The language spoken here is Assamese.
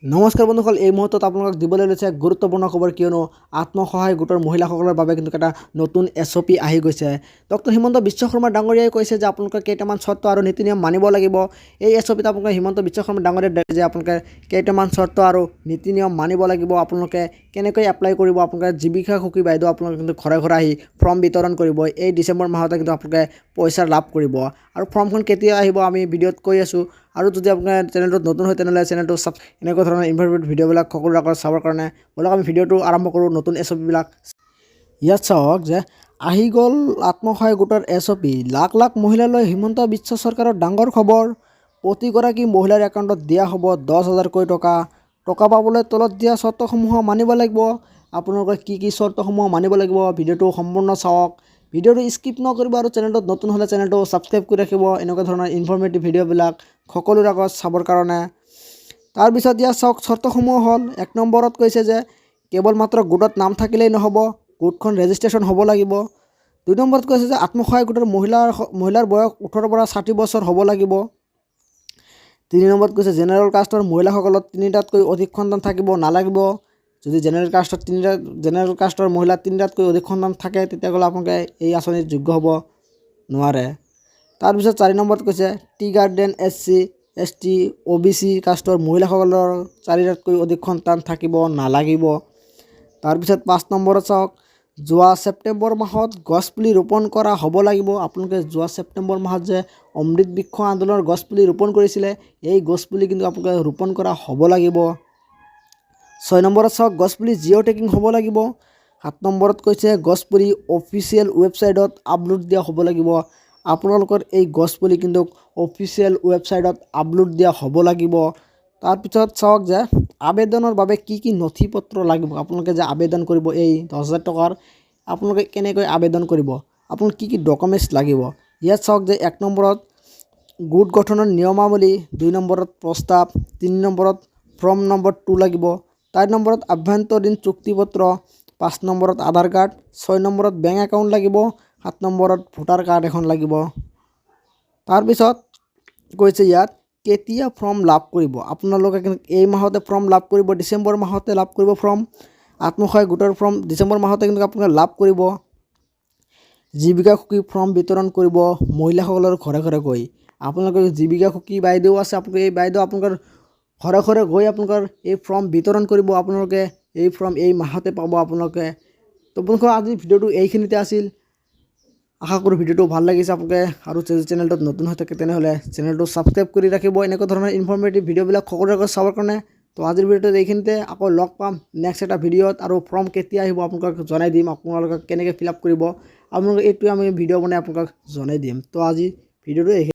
নমস্কাৰ বন্ধুসকল, এই মুহূৰ্তত আপোনালোকক দিবলৈ লৈছে এক গুৰুত্বপূৰ্ণ খবৰ, কিয়নো আত্মসহায়ক গোটৰ মহিলাসকলৰ বাবে কিন্তু এটা নতুন SOP আহি গৈছে। ডক্টৰ হিমন্ত বিশ্ব শৰ্মা ডাঙৰীয়াই কৈছে যে আপোনালোকে কেইটামান চৰ্ত আৰু নীতি নিয়ম মানিব লাগিব। এই SOPত আপোনালোকে হিমন্ত বিশ্ব শৰ্মা ডাঙৰীয়াই যে আপোনালোকে কেইটামান চৰ্ত আৰু নীতি নিয়ম মানিব লাগিব। আপোনালোকে কেনেকৈ এপ্লাই কৰিব, আপোনালোকে জীৱিকা সখী বাইদেউ আপোনালোকে কিন্তু ঘৰে ঘৰে আহি ফৰ্ম বিতৰণ কৰিব। এই ডিচেম্বৰ মাহতে কিন্তু আপোনালোকে পইচা লাভ কৰিব আৰু ফৰ্মখন কেতিয়া আহিব আমি ভিডিঅ'ত কৈ আছোঁ। আৰু যদি আপোনাৰ চেনেলটোত নতুন হয় তেনেহ'লে চেনেলটো এনেকুৱা ধৰণৰ ইনফৰমেটিভ ভিডিঅ'বিলাক সকলোৰে আগত চাবৰ কাৰণে বলক আমি ভিডিঅ'টো আৰম্ভ কৰোঁ। নতুন SOPবিলাক ইয়াত চাওক যে আহি গ'ল আত্মসহায়ক গোটৰ SOP। লাখ লাখ মহিলালৈ হিমন্ত বিশ্ব চৰকাৰৰ ডাঙৰ খবৰ। প্ৰতিগৰাকী মহিলাৰ একাউণ্টত দিয়া হ'ব 10,000কৈ টকা। টকা পাবলৈ তলত দিয়া চৰ্তসমূহ মানিব লাগিব। আপোনালোকে কি চৰ্তসমূহ মানিব লাগিব ভিডিঅ'টো সম্পূৰ্ণ চাওক। ভিডিঅ'টো স্কিপ নকৰিব আৰু চেনেলটোত নতুন হ'লে চেনেলটো ছাবস্ক্ৰাইব কৰি ৰাখিব এনেকুৱা ধৰণৰ ইনফৰমেটিভ ভিডিঅ'বিলাক সকলোৰে আগত চাবৰ কাৰণে। তাৰপিছত ইয়াত চাওক চৰ্তসমূহ হ'ল, 1 নম্বৰত কৈছে যে কেৱল মাত্ৰ গোটত নাম থাকিলেই নহ'ব, গোটখন ৰেজিষ্ট্ৰেশ্যন হ'ব লাগিব। 2 নম্বৰত কৈছে যে আত্মসহায়ক গোটৰ মহিলাৰ বয়স 18 পৰা 60 বছৰ হ'ব লাগিব। 3 নম্বৰত কৈছে জেনেৰেল কাষ্টৰ মহিলাসকলৰ 3টাতকৈ অধিক সন্তান থাকিব নালাগিব। যদি জেনেৰেল কাষ্টৰ মহিলা 3টাতকৈ অধিক সন্তান থাকে তেতিয়াহ'লে আপোনালোকে এই আঁচনিৰ যোগ্য হ'ব নোৱাৰে। তাৰপিছত 4 নম্বৰত কৈছে tea garden SC ST OBC কাষ্টৰ মহিলাসকলৰ 4টাতকৈ অধিক সন্তান থাকিব নালাগিব। তাৰপিছত 5 নম্বৰত চাওক, যোৱা ছেপ্টেম্বৰ মাহত গছপুলি ৰোপণ কৰা হ'ব লাগিব। আপোনালোকে যোৱা ছেপ্টেম্বৰ মাহত যে অমৃত বৃক্ষ আন্দোলনৰ গছপুলি ৰোপণ কৰিছিলে, এই গছপুলি কিন্তু আপোনালোকে ৰোপণ কৰা হ'ব লাগিব। 6 নম্বৰত চাওক, গছপুলি জিঅ' টেগিং হ'ব লাগিব। 7 নম্বৰত কৈছে গছপুলি অফিচিয়েল ৱেবছাইটত আপলোড দিয়া হ'ব লাগিব। আপোনালোকৰ এই গছপুলি কিন্তু অফিচিয়েল ৱেবছাইটত আপলোড দিয়া হ'ব লাগিব। তাৰপিছত চাওক যে আবেদনৰ বাবে কি নথি পত্ৰ লাগিব। আপোনালোকে যে আবেদন কৰিব এই 10,000 টকাৰ, আপোনালোকে কেনেকৈ আবেদন কৰিব, আপোনালোক কি ডকুমেণ্টছ লাগিব। ইয়াত চাওক যে 1 নম্বৰত গোট গঠনৰ নিয়মাৱলী, 2 নম্বৰত প্ৰস্তাৱ, 3 নম্বৰত ফৰ্ম নম্বৰ 2 লাগিব, 4 নম্বৰত আভ্যন্তৰীণ চুক্তিপত্ৰ, 5 নম্বৰত আধাৰ কাৰ্ড, 6 নম্বৰত বেংক একাউণ্ট লাগিব, 7 নম্বৰত ভোটাৰ কাৰ্ড এখন লাগিব। তাৰপিছত কৈছে ইয়াত কেতিয়া ফৰ্ম লাভ কৰিব। আপোনালোকে এই মাহতে ফৰ্ম লাভ কৰিব, ডিচেম্বৰ মাহতে লাভ কৰিব ফৰ্ম। আত্মসহায়ক গোটৰ ফৰ্ম ডিচেম্বৰ মাহতে কিন্তু আপোনালোকে লাভ কৰিব। জীৱিকা সখী ফৰ্ম বিতৰণ কৰিব মহিলাসকলৰ ঘৰে ঘৰে গৈ। আপোনালোকৰ জীৱিকা সখী বাইদেউ আছে, আপোনালোকে এই বাইদেউ আপোনালোকৰ ঘৰে ঘৰে গৈ আপোনালোকৰ এই ফৰ্ম বিতৰণ কৰিব। আপোনালোকে এই ফৰ্ম এই মাহতে পাব আপোনালোকে। তো বন্ধুসকল আজিৰ ভিডিঅ'টো এইখিনিতে আছিল। আশা কৰোঁ ভিডিঅ'টো ভাল লাগিছে আপোনালোকে, আৰু যদি চেনেলটোত নতুন হৈ থাকে তেনেহ'লে চেনেলটো ছাবস্ক্ৰাইব কৰি ৰাখিব এনেকুৱা ধৰণৰ ইনফৰমেটিভ ভিডিঅ'বিলাক সকলোৰে আগত চাবৰ কাৰণে। তো আজিৰ ভিডিঅ'টোত এইখিনিতে, আকৌ লগ পাম নেক্সট এটা ভিডিঅ'ত। আৰু ফৰ্ম কেতিয়া আহিব আপোনালোকক জনাই দিম, আপোনালোকে কেনেকৈ ফিল আপ কৰিব আপোনালোকে এইটোৱে আমি ভিডিঅ' বনাই আপোনালোকক জনাই দিম। তো আজি ভিডিঅ'টো এইখিনি।